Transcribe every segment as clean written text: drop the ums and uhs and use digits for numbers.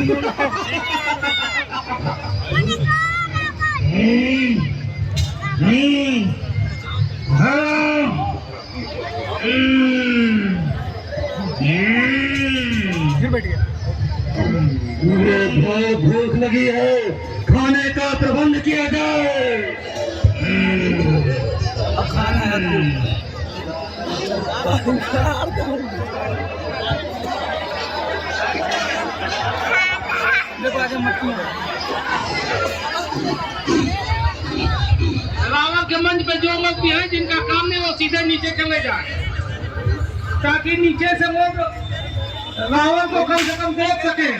मुझे बहुत भूख लगी है, खाने का प्रबंध किया जाए। खाना है रावण के मंच पे जो लोग भी हैं जिनका काम नहीं वो सीधे नीचे चले जाए, ताकि नीचे से लोग रावण को कम से कम देख सके।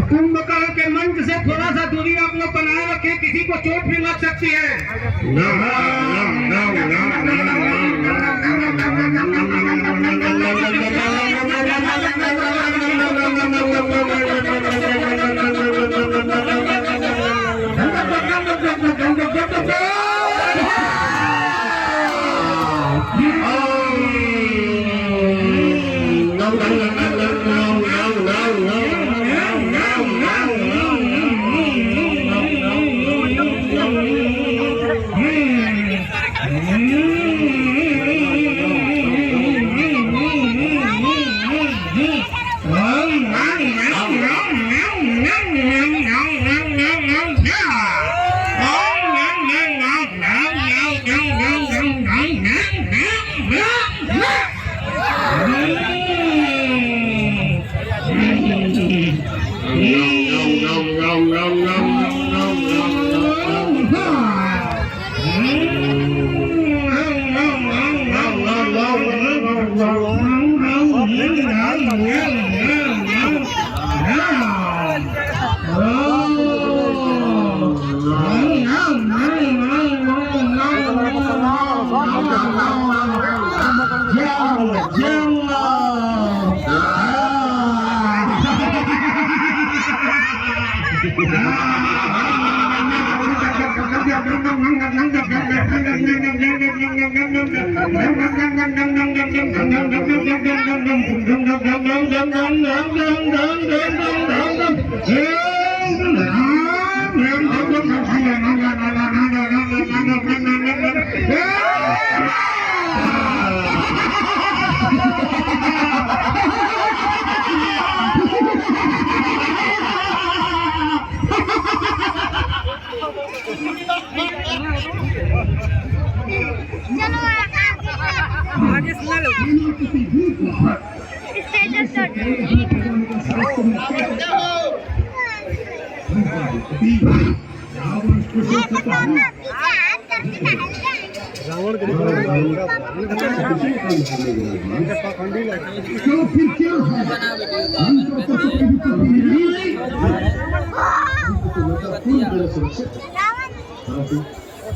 कुंभकर्ण के मंच से थोड़ा सा दूरी आप लोग बनाए रखें, किसी को चोट भी लग सकती है।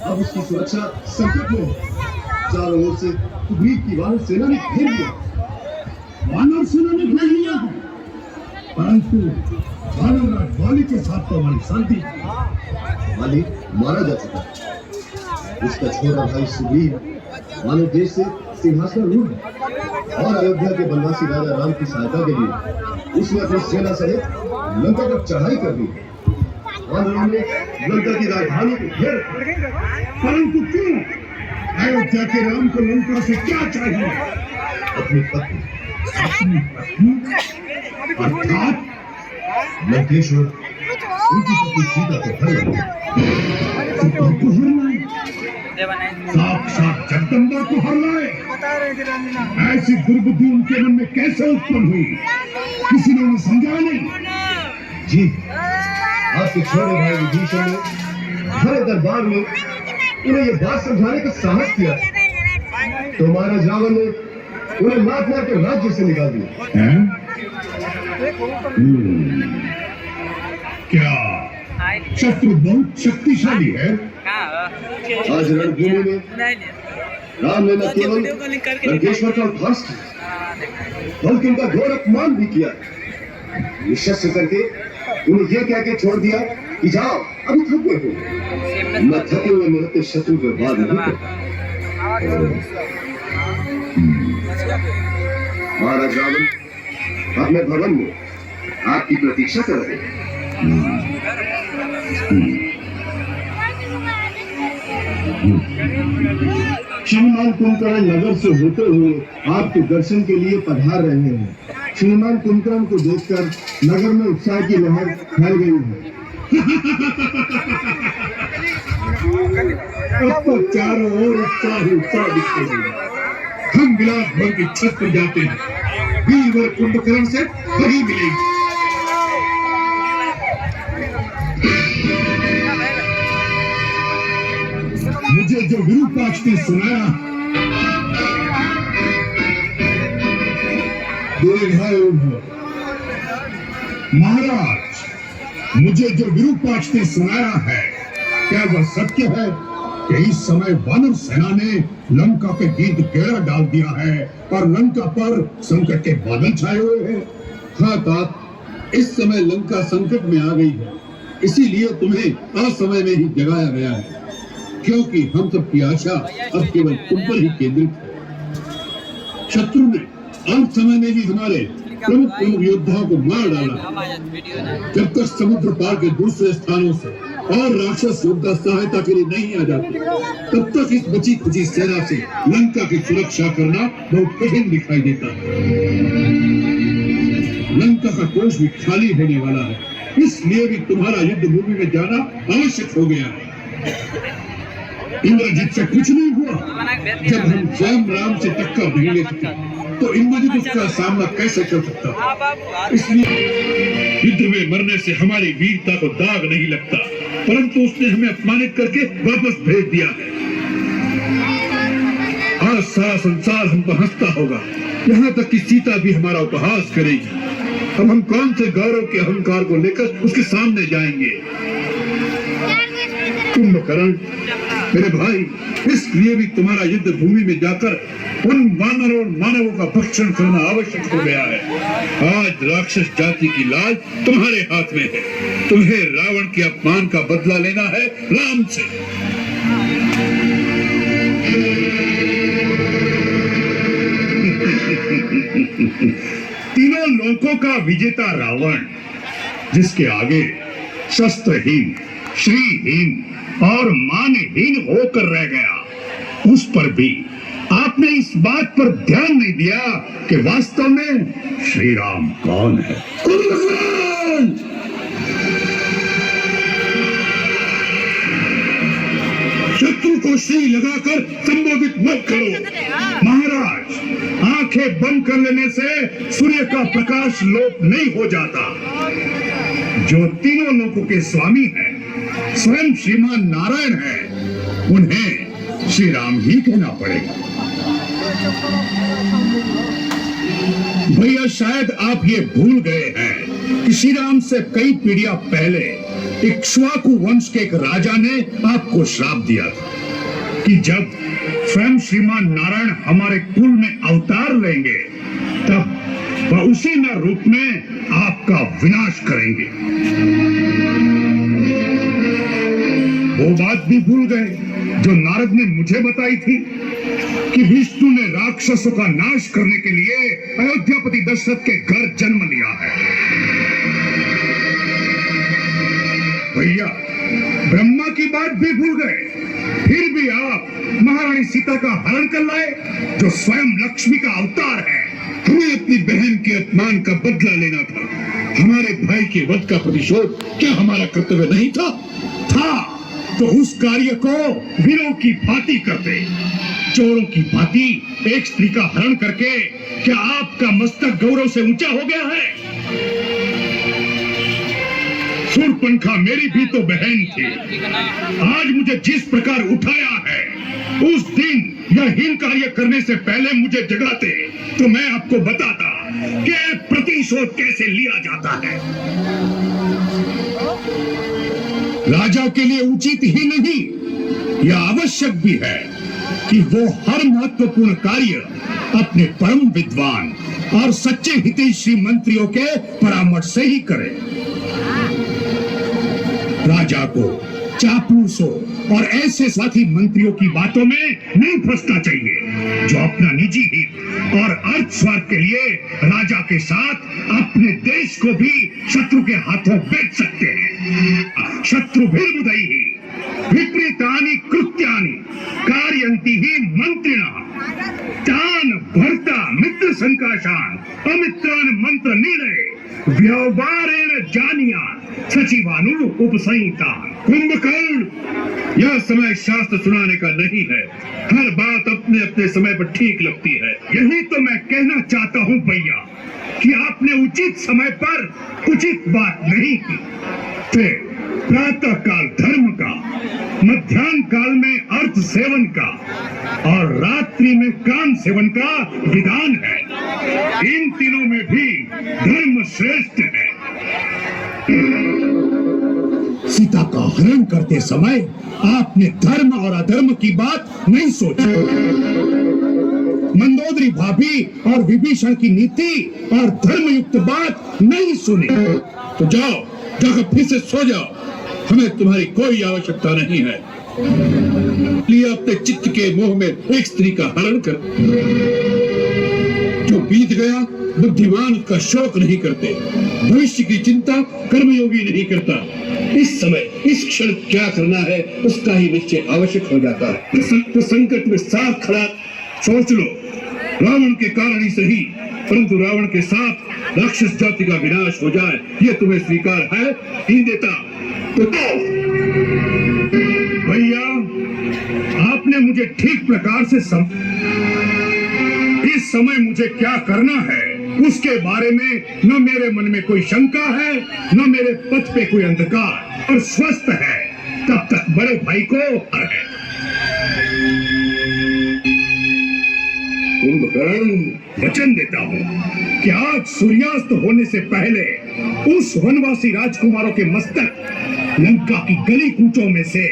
अब उसकी सुरक्षा संकट में चारों ओर से भीड़ की वानर सेना ने घेर लिया। वानर सेना ने घेर लिया है, परंतु वानरराज बाली के साथ तो हमारी शांति थी। बाली मारा जा चुका है। उसका छोटा भाई सुग्रीव मानव देश से सिंहासन रूढ़ है और अयोध्या के बनवासी राजा राम की सहायता के लिए उसने अपनी सेना सहित लंका पर चढ़ाई कर दी और उन्होंने लंका की राजधानी को घेर रखा। परंतु क्यों? अयोध्या के राम को लंका से क्या चाहिए? अपनी पत्नी अपनी पत्नी अर्थात लंकेश्वर उनकी पत्नी सीता को हर लाए। सीता को हर लाए, साक्षात जगदम्बा को हर लाए। ऐसी दुर्बुद्धि उनके मन में कैसे उत्पन्न हुई? किसी ने उन्हें समझाया नहीं? जी आपके छोटे भाई विभीषण ने हर दरबार में उन्हें ये बात समझाने का साहस किया तो महाराज रावण ने उन्हें मार मार के राज्य से निकाल दिया। हैं? क्या शत्रु बहुत शक्तिशाली है? आज रणभूमि में राम ने न केवल लंकेश्वर का उद्धार किया बल्कि उनका घोर अपमान भी किया। निशस्त्र करके उन्हें ये कह के छोड़ दिया कि जाओ अभी थके हो, न थके हुए मेरे शत्रु के बाद नहीं करते। महाराज रावण अपने भवन में आपकी प्रतीक्षा कर रहे हैं। श्रीमान कुंभकर्ण नगर से होते हुए आपके दर्शन के लिए पधार रहे हैं। श्रीमान कुंभकर्ण को देखकर नगर में उत्साह की लहर फैल गई है। अब तो चारों ओर उत्साह ही उत्साह दिखते हैं। हम विलास भर की छत पर जाते हैं, वीरवर कुंभकर्ण से वही मिलेंगे। मुझे जो विरूपाक्ष ने सुनाया, महाराज, मुझे जो विरूपाक्ष ने सुनाया है, क्या वह सत्य है कि इस समय वानर सेना ने लंका पे गिर्द घेरा डाल दिया है और लंका पर संकट के बादल छाए हुए हैं? हाँ तात, इस समय लंका संकट में आ गई है, इसीलिए तुम्हें असमय में ही जगाया गया है, क्योंकि हम सबकी आशा अब केवल तुम पर ही केंद्रित है। शत्रु ने अंत समय में भी हमारे प्रमुख योद्धाओं को मार डाला। जब तक समुद्र पार के दूसरे स्थानों से और राक्षस योद्धा सहायता के लिए नहीं आ जाते, तब तक इस बची खुची सेना से लंका की सुरक्षा करना बहुत कठिन दिखाई देता है। लंका का कोष भी खाली होने वाला है, इसलिए भी तुम्हारा युद्ध भूमि में जाना आवश्यक हो गया है। इंद्रजीत से कुछ नहीं हुआ। जब हम स्वयं राम से टक्कर नहीं ले सके तो इंद्रजीत उसका सामना कैसे कर सकता? इसलिए युद्ध में मरने से हमारी वीरता को दाग नहीं लगता, परंतु उसने हमें अपमानित करके वापस भेज दिया है। आज सारा संसार हम पर हंसता होगा, यहाँ तक कि सीता भी हमारा उपहास करेगी। अब हम कौन से गौरव के अहंकार को लेकर उसके सामने जाएंगे? कुंभकर्ण मेरे भाई, इसलिए भी तुम्हारा युद्ध भूमि में जाकर उन वानरों और मानवों का भक्षण करना आवश्यक हो गया है। आज राक्षस जाति की लाज तुम्हारे हाथ में है। तुम्हें रावण के अपमान का बदला लेना है राम से। तीनों लोकों का विजेता रावण, जिसके आगे शस्त्रहीन, श्रीहीन और मानहीन होकर रह गया, उस पर भी आपने इस बात पर ध्यान नहीं दिया कि वास्तव में श्री राम कौन है। शत्रु को श्री लगाकर संबोधित मत करो। महाराज, आंखें बंद कर लेने से सूर्य का प्रकाश लोप नहीं हो जाता। जो तीनों लोकों के स्वामी हैं, स्वयं श्रीमान नारायण है, उन्हें श्री राम ही कहना पड़ेगा। भैया, शायद आप ये भूल गए हैं कि श्री राम से कई पीढ़ियां पहले इक्ष्वाकु वंश के एक राजा ने आपको श्राप दिया था कि जब स्वयं श्रीमान नारायण हमारे कुल में अवतार लेंगे, तब वह उसी न रूप में आपका विनाश करेंगे। वो बात भी भूल गए जो नारद ने मुझे बताई थी कि विष्णु ने राक्षसों का नाश करने के लिए अयोध्यापति दशरथ के घर जन्म लिया है। भैया, ब्रह्मा की बात भी भूल गए, फिर भी आप महारानी सीता का हरण कर लाए, जो स्वयं लक्ष्मी का अवतार है। हमें अपनी बहन के अपमान का बदला लेना था। हमारे भाई के वध का प्रतिशोध क्या हमारा कर्तव्य नहीं था? तो उस कार्य को वीरों की भांति करते, चोरों की भांति एक स्त्री का हरण करके क्या आपका मस्तक गौरव से ऊंचा हो गया है? शूर्पणखा मेरी भी तो बहन थी। आज मुझे जिस प्रकार उठाया है, उस दिन यह हीन कार्य करने से पहले मुझे जगाते तो मैं आपको बताता कि प्रतिशोध कैसे लिया जाता है। राजा के लिए उचित ही नहीं, यह आवश्यक भी है कि वो हर महत्वपूर्ण कार्य अपने परम विद्वान और सच्चे हितैषी मंत्रियों के परामर्श से ही करे। राजा को चापलूसों और ऐसे साथी मंत्रियों की बातों में नहीं फंसना चाहिए जो अपना निजी हित और अर्थ स्वार्थ के लिए राजा के साथ अपने देश को भी शत्रु के हाथों बेच सकते हैं। शत्रु भिर्मुदई ही विपरीतानि कृत्यानि कारयन्ति ही मंत्रिणः तान भर्ता मित्र संकाशान अमित्रान मंत्र निर्णय व्यवहारेण जानिया सचिवानु उपसंहिता। कुंभकर्ण, यह समय शास्त्र सुनाने का नहीं है। हर बात अपने अपने समय पर ठीक लगती है। यही तो मैं कहना चाहता हूँ भैया कि आपने उचित समय पर उचित बात नहीं की। फिर प्रातः काल धर्म का, मध्याह्न काल में अर्थ सेवन का और रात्रि में काम सेवन का विधान है। इन तीनों में भी धर्म श्रेष्ठ है। सीता का हरण करते समय आपने धर्म और अधर्म की बात नहीं सोची। मंदोदरी भाभी और विभीषण की नीति और धर्मयुक्त बात नहीं सुनी। तो जाओ, जाकर फिर से सो जाओ। हमें तुम्हारी कोई आवश्यकता नहीं है। लिए अपने चित्त के मोह में एक स्त्री का हरण कर। जो बीत गया बुद्धिमान का शोक नहीं करते, भविष्य की चिंता कर्मयोगी नहीं करता। इस समय इस क्षण क्या करना है उसका ही निश्चय आवश्यक हो जाता है। तो संकट में साथ खड़ा सोच लो। रावण के कारण ही सही, परंतु रावण के साथ राक्षस जाति का विनाश हो जाए, यह तुम्हें स्वीकार है? नहीं देता तो भैया, आपने मुझे ठीक प्रकार से इस समय मुझे क्या करना है उसके बारे में न मेरे मन में कोई शंका है, न मेरे पथ पे कोई अंधकार, और स्वस्थ है तब तक बड़े भाई को है। कुंभकर्ण, वचन देता हूँ कि आज सूर्यास्त होने से पहले उस वनवासी राजकुमारों के मस्तक लंका की गली कूचों में से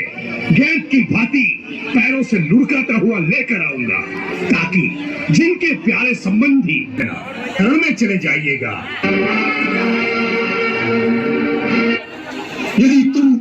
गेंद की भांति पैरों से लुढ़काता हुआ लेकर आऊंगा, ताकि जिनके प्यारे संबंधी घर में चले जाइएगा। यदि तुम